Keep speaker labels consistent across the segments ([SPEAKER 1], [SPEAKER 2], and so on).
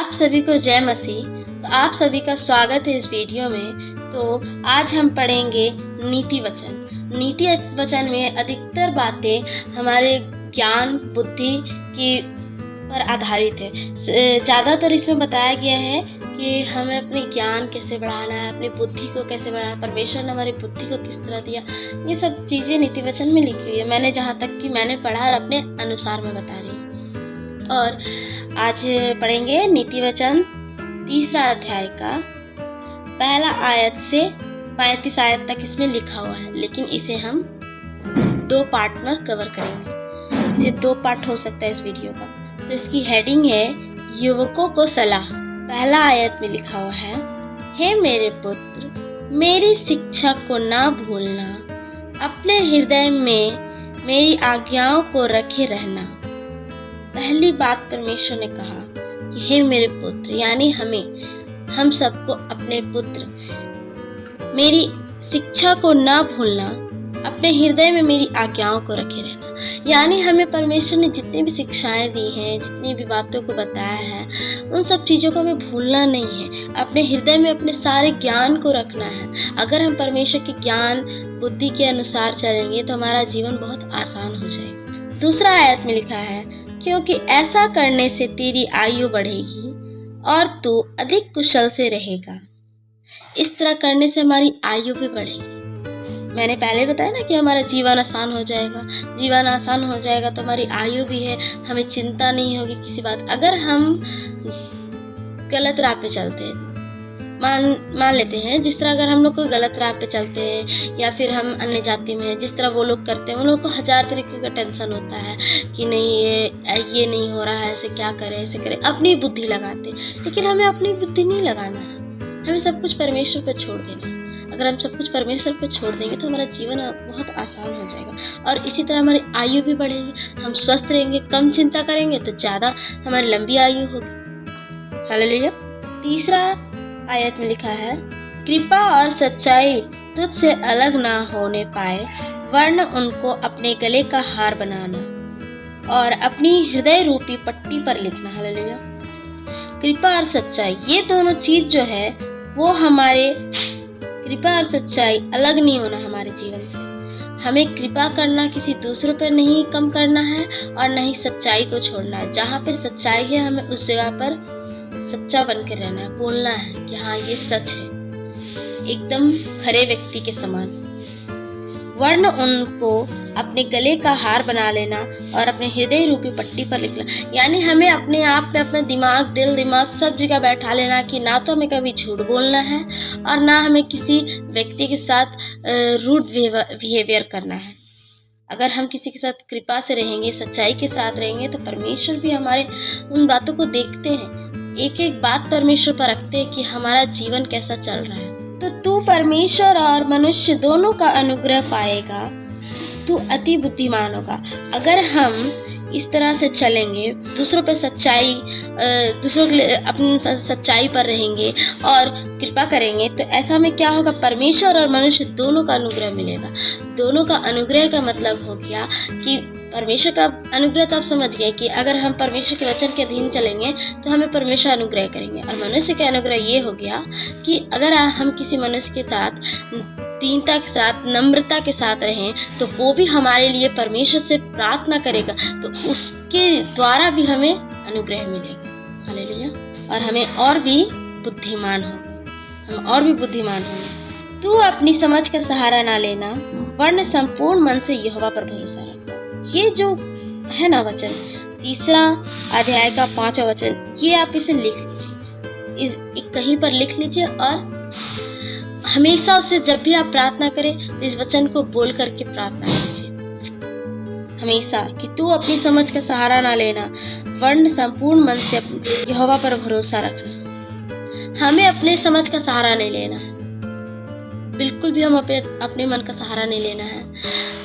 [SPEAKER 1] आप सभी को जय मसीह। तो आप सभी का स्वागत है इस वीडियो में। तो आज हम पढ़ेंगे नीति वचन। नीति वचन में अधिकतर बातें हमारे ज्ञान बुद्धि की पर आधारित है। ज़्यादातर इसमें बताया गया है कि हमें अपने ज्ञान कैसे बढ़ाना है, अपनी बुद्धि को कैसे बढ़ाना है, परमेश्वर ने हमारी बुद्धि को किस तरह दिया, ये सब चीज़ें नीति वचन में लिखी हुई है। मैंने जहाँ तक कि मैंने पढ़ा और अपने अनुसार में बता रही हूँ। और आज पढ़ेंगे नीति वचन 3 अध्याय का 1 आयत से 35 आयत तक इसमें लिखा हुआ है, लेकिन इसे हम 2 पार्ट में कवर करेंगे। इसे 2 पार्ट हो सकता है इस वीडियो का। तो इसकी हेडिंग है युवकों को सलाह। 1 आयत में लिखा हुआ है, हे मेरे पुत्र, मेरी शिक्षा को ना भूलना, अपने हृदय में मेरी आज्ञाओं को रखे रहना। पहली बात परमेश्वर ने कहा कि हे मेरे पुत्र, यानी हम सबको अपने पुत्र, मेरी शिक्षा को ना भूलना, अपने हृदय में मेरी आज्ञाओं को रखे रहना। यानी हमें परमेश्वर ने जितनी भी शिक्षाएं दी हैं, जितनी भी बातों को बताया है, उन सब चीज़ों को हमें भूलना नहीं है। अपने हृदय में अपने सारे ज्ञान को रखना है। अगर हम परमेश्वर के ज्ञान बुद्धि के अनुसार चलेंगे तो हमारा जीवन बहुत आसान हो जाएगा। 2 आयत में लिखा है, क्योंकि ऐसा करने से तेरी आयु बढ़ेगी और तू अधिक कुशल से रहेगा। इस तरह करने से हमारी आयु भी बढ़ेगी। मैंने पहले बताया ना कि हमारा जीवन आसान हो जाएगा। जीवन आसान हो जाएगा तो हमारी आयु भी है, हमें चिंता नहीं होगी किसी बात। अगर हम गलत राह पे चलते हैं, मान लेते हैं, जिस तरह अगर हम लोग कोई गलत राह पे चलते हैं या फिर हम अन्य जाति में हैं, जिस तरह वो लोग करते हैं, उन लोगों को 1000 तरीके का टेंशन होता है कि नहीं ये नहीं हो रहा है, ऐसे क्या करें, ऐसे करें, अपनी बुद्धि लगाते हैं। लेकिन हमें अपनी बुद्धि नहीं लगाना है, हमें सब कुछ परमेश्वर पर छोड़ देना है। अगर हम सब कुछ परमेश्वर पर छोड़ देंगे तो हमारा जीवन बहुत आसान हो जाएगा और इसी तरह हमारी आयु भी बढ़ेगी। हम स्वस्थ रहेंगे, कम चिंता करेंगे तो ज़्यादा हमारी लंबी आयु होगी। हालेलुया। 3 आयत में लिखा है, कृपा और सच्चाई तुझसे अलग ना होने पाए, वरन उनको अपने गले का हार बनाना और अपनी हृदय रूपी पट्टी पर लिखना। हालेलुया। कृपा और सच्चाई, ये दोनों चीज जो है वो हमारे, कृपा और सच्चाई अलग नहीं होना हमारे जीवन से। हमें कृपा करना किसी दूसरों पर नहीं कम करना है और न ही सच्चाई को छोड़ना है। जहाँ पे सच्चाई है हमें उस जगह पर सच्चा बन के रहना है, बोलना है कि हाँ ये सच है, एकदम खरे व्यक्ति के समान। वर्ण उनको अपने गले का हार बना लेना और अपने हृदय रूपी पट्टी पर लिखना। यानी हमें अपने आप पे अपना दिमाग सब जगह बैठा लेना कि ना तो हमें कभी झूठ बोलना है और ना हमें किसी व्यक्ति के साथ रूड बिहेवियर करना है। अगर हम किसी के साथ कृपा से रहेंगे, सच्चाई के साथ रहेंगे तो परमेश्वर भी हमारे उन बातों को देखते हैं, एक एक बात परमेश्वर पर रखते हैं कि हमारा जीवन कैसा चल रहा है। तो तू परमेश्वर और मनुष्य दोनों का अनुग्रह पाएगा, तू अति बुद्धिमान होगा। अगर हम इस तरह से चलेंगे, दूसरों पर सच्चाई, दूसरों के लिए अपनी सच्चाई पर रहेंगे और कृपा करेंगे तो ऐसा में क्या होगा, परमेश्वर और मनुष्य दोनों का अनुग्रह मिलेगा। दोनों का अनुग्रह का मतलब हो गया कि परमेश्वर का अनुग्रह तो आप समझ गए कि अगर हम परमेश्वर के वचन के अधीन चलेंगे तो हमें परमेश्वर अनुग्रह करेंगे। और मनुष्य का अनुग्रह ये हो गया कि अगर हम किसी मनुष्य के साथ दीनता के साथ, नम्रता के साथ रहें तो वो भी हमारे लिए परमेश्वर से प्रार्थना करेगा, तो उसके द्वारा भी हमें अनुग्रह मिलेगा। हालेलुया। और हमें और भी बुद्धिमान होंगे, हम और भी बुद्धिमान होंगे। तू अपनी समझ का सहारा ना लेना, वरन संपूर्ण मन से यहोवा पर भरोसा रखना। ये जो है ना वचन, 3 अध्याय का 5वां वचन, ये आप इसे लिख लीजिए, कहीं पर लिख लीजिए और हमेशा उससे जब भी आप प्रार्थना करें तो इस वचन को बोल करके प्रार्थना कीजिए हमेशा कि तू अपनी समझ का सहारा ना लेना, वरन संपूर्ण मन से यहोवा पर भरोसा रखना। हमें अपने समझ का सहारा नहीं लेना है, बिल्कुल भी हम अपने मन का सहारा नहीं लेना है,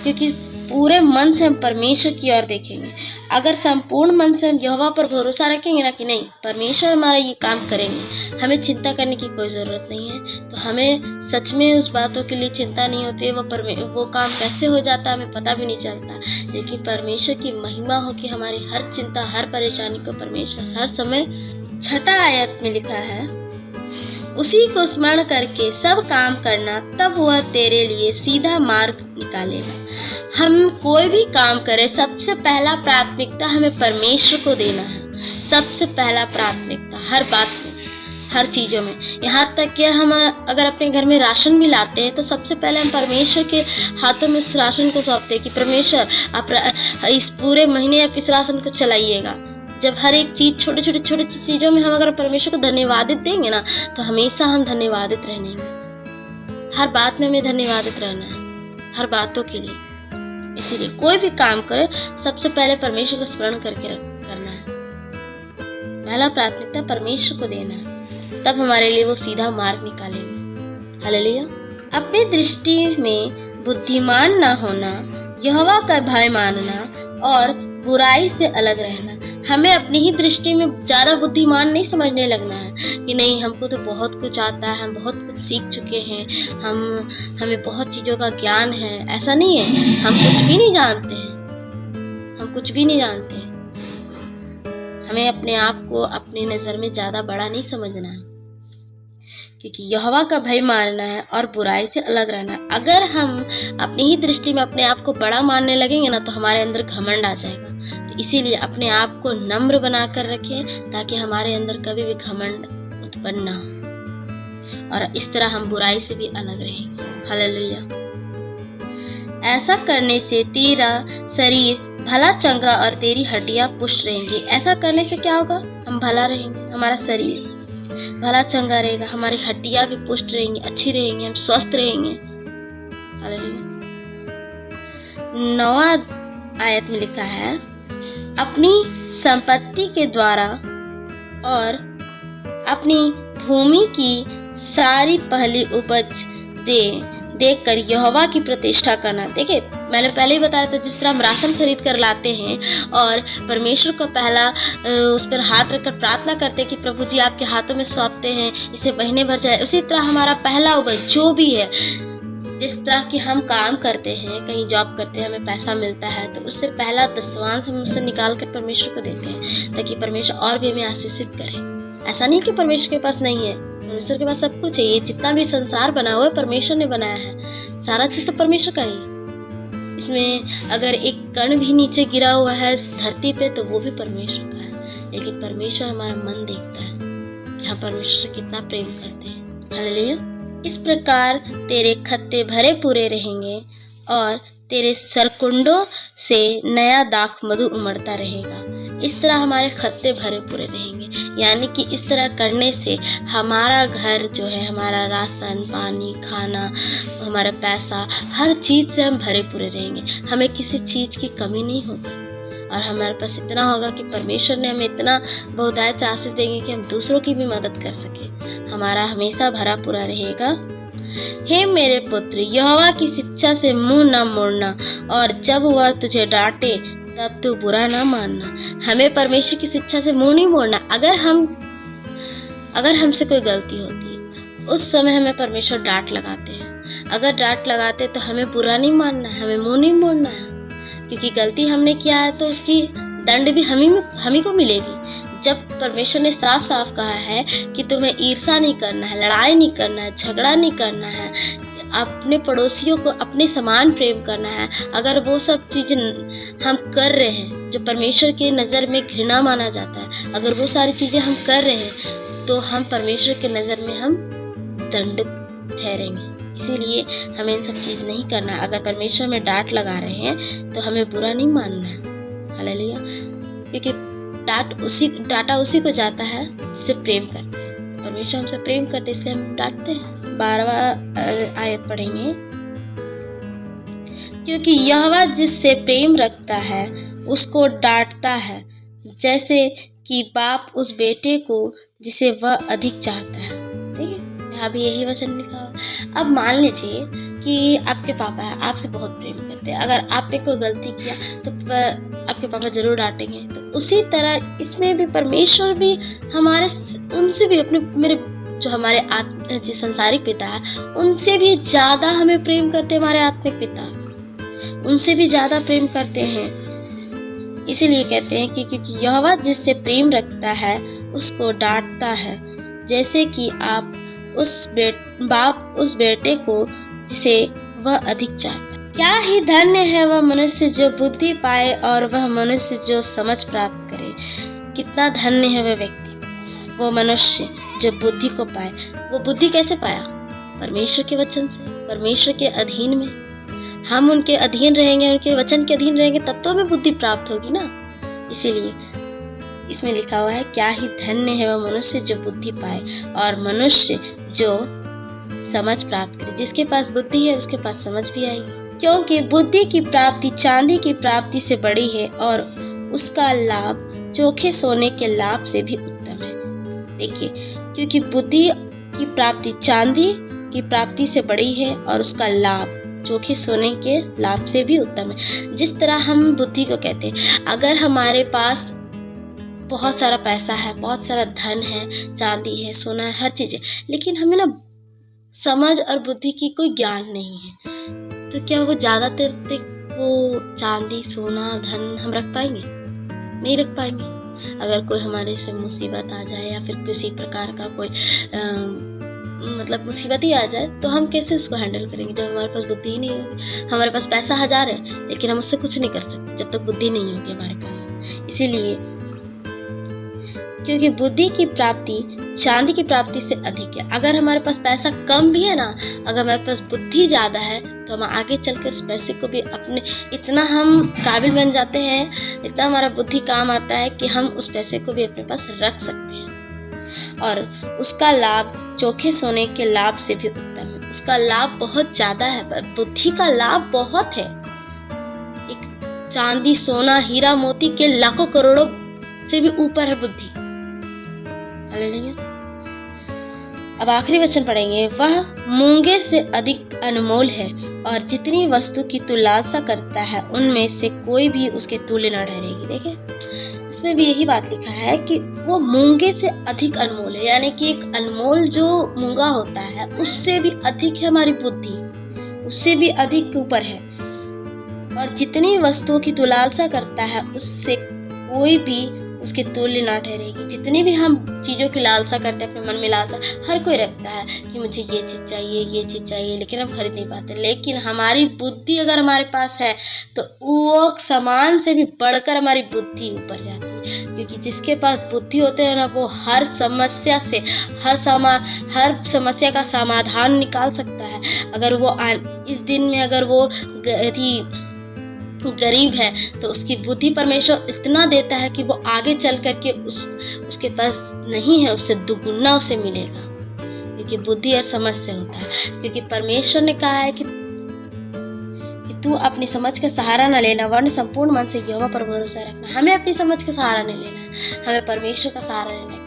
[SPEAKER 1] क्योंकि पूरे मन से हम परमेश्वर की ओर देखेंगे। अगर संपूर्ण मन से हम यहोवा पर भरोसा रखेंगे ना कि नहीं परमेश्वर हमारा ये काम करेंगे, हमें चिंता करने की कोई ज़रूरत नहीं है, तो हमें सच में उस बातों के लिए चिंता नहीं होती है। वो काम कैसे हो जाता है हमें पता भी नहीं चलता। लेकिन परमेश्वर की महिमा हो कि हमारी हर चिंता, हर परेशानी को परमेश्वर हर समय छठा आयत में लिखा है, उसी को स्मरण करके सब काम करना, तब वह तेरे लिए सीधा मार्ग निकालेगा। हम कोई भी काम करें, सबसे पहला प्राथमिकता हमें परमेश्वर को देना है। सबसे पहला प्राथमिकता हर बात में, हर चीज़ों में। यहाँ तक कि हम अगर अपने घर में राशन भी लाते हैं तो सबसे पहले हम परमेश्वर के हाथों में उस राशन को सौंपते हैं कि परमेश्वर आप इस पूरे महीने आप इस राशन को चलाइएगा। जब हर एक चीज़ छोटे छोटे चीज़ों में हम अगर परमेश्वर को धन्यवादित देंगे ना, तो हमेशा हम धन्यवादित रहेंगे। हर बात में हमें धन्यवादित रहना है, हर बातों के लिए। इसीलिए कोई भी काम करे, सबसे पहले परमेश्वर को स्मरण करके करना है। पहला प्राथमिकता परमेश्वर को देना है, तब हमारे लिए वो सीधा मार्ग निकालेंगे। हालेलुया। अपनी दृष्टि में बुद्धिमान ना होना, यहोवा का भय मानना और बुराई से अलग रहना। हमें अपनी ही दृष्टि में ज़्यादा बुद्धिमान नहीं समझने लगना है कि नहीं हमको तो बहुत कुछ आता है, हम बहुत कुछ सीख चुके हैं, हमें बहुत चीज़ों का ज्ञान है। ऐसा नहीं है, हम कुछ भी नहीं जानते हैं, हम कुछ भी नहीं जानते हैं। हमें अपने आप को अपनी नज़र में ज़्यादा बड़ा नहीं समझना है, क्योंकि यहोवा का भय मानना है और बुराई से अलग रहना है। अगर हम अपनी ही दृष्टि में अपने आप को बड़ा मानने लगेंगे ना, तो हमारे अंदर घमंड आ जाएगा। तो इसीलिए अपने आप को नम्र बना कर रखें, ताकि हमारे अंदर कभी भी घमंड उत्पन्न ना हो, और इस तरह हम बुराई से भी अलग रहेंगे। हालेलुया। ऐसा करने से तेरा शरीर भला चंगा और तेरी हड्डियां पुष्ट रहेंगी। ऐसा करने से क्या होगा? हम भला रहेंगे, हमारा शरीर भला चंगा रहेगा, हमारी हड्डियां भी पुष्ट रहेंगी, अच्छी रहेंगी, हम स्वस्थ रहेंगे। हालेलुया। 9वां आयत में लिखा है, अपनी संपत्ति के द्वारा और अपनी भूमि की सारी पहली उपज देकर यहोवा की प्रतिष्ठा करना। देखिए, मैंने पहले ही बताया था, जिस तरह हम राशन खरीद कर लाते हैं और परमेश्वर को पहला उस पर हाथ रखकर प्रार्थना करते हैं कि प्रभु जी आपके हाथों में सौंपते हैं, इसे महीने भर जाए, उसी तरह हमारा पहला उपज जो भी है, जिस तरह कि हम काम करते हैं, कहीं जॉब करते हैं, हमें पैसा मिलता है, तो उससे पहला दसवांश हम उससे निकाल कर परमेश्वर को देते हैं, ताकि परमेश्वर और भी हमें आशीषित करे। ऐसा नहीं कि परमेश्वर के पास नहीं है, परमेश्वर के पास सब कुछ है। ये जितना भी संसार बना हुआ है परमेश्वर ने बनाया है, सारा चीज़ तो परमेश्वर का ही है। इसमें अगर एक कण भी नीचे गिरा हुआ है इस धरती पे, तो वो भी परमेश्वर का है। लेकिन परमेश्वर हमारा मन देखता है कि हम परमेश्वर से कितना प्रेम करते हैं। हालेलुया। इस प्रकार तेरे खत्ते भरे पूरे रहेंगे और तेरे सरकुंडों से नया दाख मधु उमड़ता रहेगा। इस तरह हमारे खत्ते भरे पूरे रहेंगे, यानी कि इस तरह करने से हमारा घर जो है, हमारा राशन पानी खाना, हमारा पैसा, हर चीज़ से हम भरे पूरे रहेंगे। हमें किसी चीज़ की कमी नहीं होगी, और हमारे पास इतना होगा कि परमेश्वर ने हमें इतना बहुतायत से आशीष देंगे कि हम दूसरों की भी मदद कर सके। हमारा हमेशा भरा पूरा रहेगा। हे मेरे पुत्र, यहोवा की शिक्षा से मुंह न मोड़ना, और जब वह तुझे डांटे तब तू बुरा ना मानना। हमें परमेश्वर की शिक्षा से मुंह नहीं मोड़ना। अगर हमसे कोई गलती होती है, उस समय हमें परमेश्वर डांट लगाते हैं। अगर डांट लगाते तो हमें बुरा नहीं मानना है, हमें मुंह नहीं मोड़ना है, क्योंकि गलती हमने किया है तो उसकी दंड भी हम ही को मिलेगी। जब परमेश्वर ने साफ साफ कहा है कि तुम्हें ईर्ष्या नहीं करना है, लड़ाई नहीं करना है, झगड़ा नहीं करना है, अपने पड़ोसियों को अपने समान प्रेम करना है, अगर वो सब चीज़ें हम कर रहे हैं जो परमेश्वर के नज़र में घृणा माना जाता है, अगर वो सारी चीज़ें हम कर रहे हैं, तो हम परमेश्वर के नज़र में हम दंडित ठहरेंगे। इसीलिए हमें इन सब चीज़ नहीं करना है। अगर परमेश्वर में डांट लगा रहे हैं तो हमें बुरा नहीं मानना है। हालेलुया। क्योंकि डांटा उसी को जाता है जिससे प्रेम करते हैं। परमेश्वर हमसे प्रेम करते इसलिए हम डांटते हैं। 12वां आयत पढ़ेंगे, क्योंकि यहोवा जिससे प्रेम रखता है उसको डांटता है, जैसे कि बाप उस बेटे को जिसे वह अधिक चाहता है। ठीक है, यहाँ भी यही वचन लिखा हुआ। अब मान लीजिए कि आपके पापा है, आपसे बहुत प्रेम करते हैं। अगर आपने कोई गलती किया तो आपके पापा जरूर डांटेंगे। तो उसी तरह इसमें भी परमेश्वर भी उनसे भी मेरे जो हमारे जो संसारिक पिता है, उनसे भी ज़्यादा हमें प्रेम करते हैं। हमारे आत्मिक पिता उनसे भी ज़्यादा प्रेम करते हैं। इसीलिए कहते हैं कि क्योंकि यहोवा जिससे प्रेम रखता है उसको डांटता है, जैसे कि आप बाप उस बेटे को जिसे वह अधिक चाहता है। क्या ही धन्य है वह मनुष्य जो बुद्धि पाए और वह मनुष्य जो समझ प्राप्त करे। कितना धन्य है वह व्यक्ति, वो मनुष्य जो बुद्धि को पाए। वो बुद्धि कैसे पाया? परमेश्वर के वचन से, परमेश्वर के अधीन में। हम उनके अधीन रहेंगे, उनके वचन के अधीन रहेंगे, तब तो हमें बुद्धि प्राप्त होगी ना। इसीलिए इसमें लिखा हुआ है, क्या ही धन्य है वह मनुष्य जो बुद्धि पाए और मनुष्य जो समझ प्राप्त करे। जिसके पास बुद्धि है उसके पास समझ भी आएगी, क्योंकि बुद्धि की प्राप्ति चांदी की प्राप्ति से बड़ी है और उसका लाभ चोखे सोने के लाभ से भी उत्तम है। देखिए, क्योंकि बुद्धि की प्राप्ति चांदी की प्राप्ति से बड़ी है और उसका लाभ चोखे सोने के लाभ से भी उत्तम है। जिस तरह हम बुद्धि को कहते हैं, अगर हमारे पास बहुत सारा पैसा है, बहुत सारा धन है, चांदी है, सोना है, हर चीज़ है, लेकिन हमें ना समझ और बुद्धि की कोई ज्ञान नहीं है, तो क्या वो ज़्यादा देर तक वो चांदी, सोना, धन हम रख पाएंगे? नहीं रख पाएंगे। अगर कोई हमारे से मुसीबत आ जाए या फिर किसी प्रकार का कोई मतलब मुसीबत ही आ जाए, तो हम कैसे उसको हैंडल करेंगे जब हमारे पास बुद्धि ही नहीं होगी। हमारे पास पैसा 1000 है, लेकिन हम उससे कुछ नहीं कर सकते जब तक बुद्धि नहीं होगी हमारे पास। इसीलिए क्योंकि बुद्धि की प्राप्ति चांदी की प्राप्ति से अधिक है। अगर हमारे पास पैसा कम भी है ना, अगर हमारे पास बुद्धि ज़्यादा है, तो हम आगे चलकर उस पैसे को भी अपने इतना हम काबिल बन जाते हैं, इतना हमारा बुद्धि काम आता है कि हम उस पैसे को भी अपने पास रख सकते हैं। और उसका लाभ चोखे सोने के लाभ से भी उत्तम है। उसका लाभ बहुत ज़्यादा है, बुद्धि का लाभ बहुत है। एक चांदी, सोना, हीरा मोती के लाखों करोड़ों से भी ऊपर है बुद्धि। अब आखिरी वचन पढ़ेंगे, वह मूंगे से अधिक अनमोल है और जितनी वस्तु की तू लालसा करता है उनमें से कोई भी उसके तुल्य न ठहरेगी। देखे, इसमें भी यही बात लिखा है कि वो मूंगे से अधिक अनमोल है, यानी कि एक अनमोल जो मूंगा होता है उससे भी अधिक है हमारी बुद्धि, उससे भी अधिक ऊपर है। और जितनी वस्तुओं की तू लालसा करता है उससे कोई भी उसके तुल्य ना ठहरेगी। जितनी भी हम चीज़ों की लालसा करते हैं, अपने मन में लालसा हर कोई रखता है कि मुझे ये चीज़ चाहिए, ये चीज़ चाहिए, लेकिन हम खरीद नहीं पाते। लेकिन हमारी बुद्धि अगर हमारे पास है तो वो सामान से भी बढ़कर हमारी बुद्धि ऊपर जाती है, क्योंकि जिसके पास बुद्धि होते हैं ना, वो हर समस्या से हर समस्या का समाधान निकाल सकता है। अगर वो इस दिन में अगर वो गरीब है तो उसकी बुद्धि परमेश्वर इतना देता है कि वो आगे चल करके उसके पास नहीं है, उससे दुगुना उसे मिलेगा, क्योंकि बुद्धि और समझ से होता है। क्योंकि परमेश्वर ने कहा है कि तू अपनी समझ का सहारा न लेना, वरन संपूर्ण मन से यहोवा पर भरोसा रखना। हमें अपनी समझ का सहारा नहीं लेना है, हमें परमेश्वर का सहारा लेना है।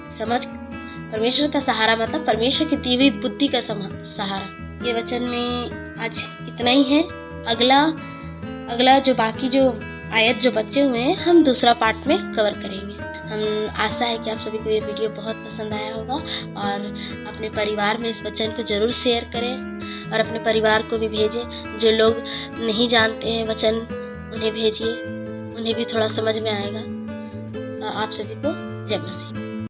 [SPEAKER 1] परमेश्वर का सहारा मतलब परमेश्वर की दी हुई बुद्धि का सहारा। ये वचन में आज इतना ही है। अगला जो बाकी जो आयत जो बचे हुए हैं हम दूसरा पार्ट में कवर करेंगे। हम आशा है कि आप सभी को ये वीडियो बहुत पसंद आया होगा और अपने परिवार में इस वचन को ज़रूर शेयर करें और अपने परिवार को भी भेजें। जो लोग नहीं जानते हैं वचन उन्हें भेजिए, उन्हें भी थोड़ा समझ में आएगा। आप सभी को जय मसीह।